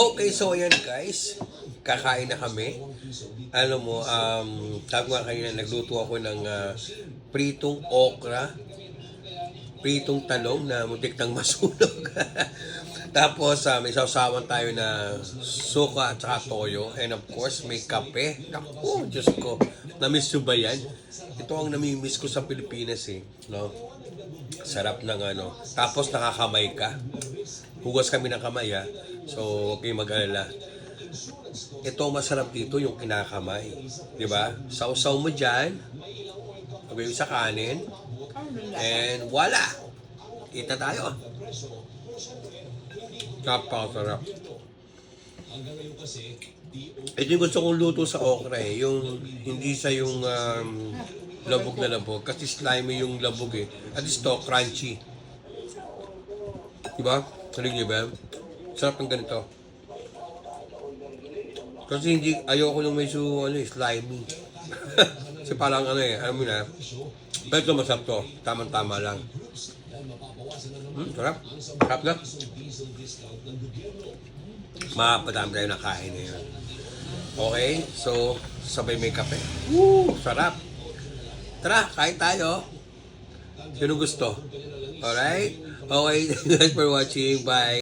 Okay, so ayan guys, kakain na kami. Alam mo, sabi nga kanina, nagluto ako ng pritong okra, pritong talong na muntik nang masunog. Tapos may sausawan tayo na suka at saka toyo. And of course, may kape. Naku, Diyos ko, namiss nyo ba yan? Ito ang namimiss ko sa Pilipinas eh. No? Sarap ng ano. Tapos nakakamay ka. Hugas kami ng kamay ha. So, huwag kayong mag-alala. Ito masarap dito yung kinakamay. Di ba? Sausaw mo dyan. Lagay mo sa kanin. And voila! Kita tayo. Napakasarap. Ito yung gusto kong luto sa okra eh. Yung, hindi sa yung labog na labog. Kasi slimy yung labog eh. At least to, crunchy. Diba? Saling niyo ba? Sarap ng ganito. Kasi hindi, ayoko nung medyo slimy. Kasi parang alam mo na. Pero ito masarap to. Tama-tama lang. Sarap. Sarap na. Mapadami tayo na kain ngayon. Okay, so sabay may kape. Woo! Sarap. Tara, kain tayo. Sino gusto? Alright? Okay, thanks for watching. Bye.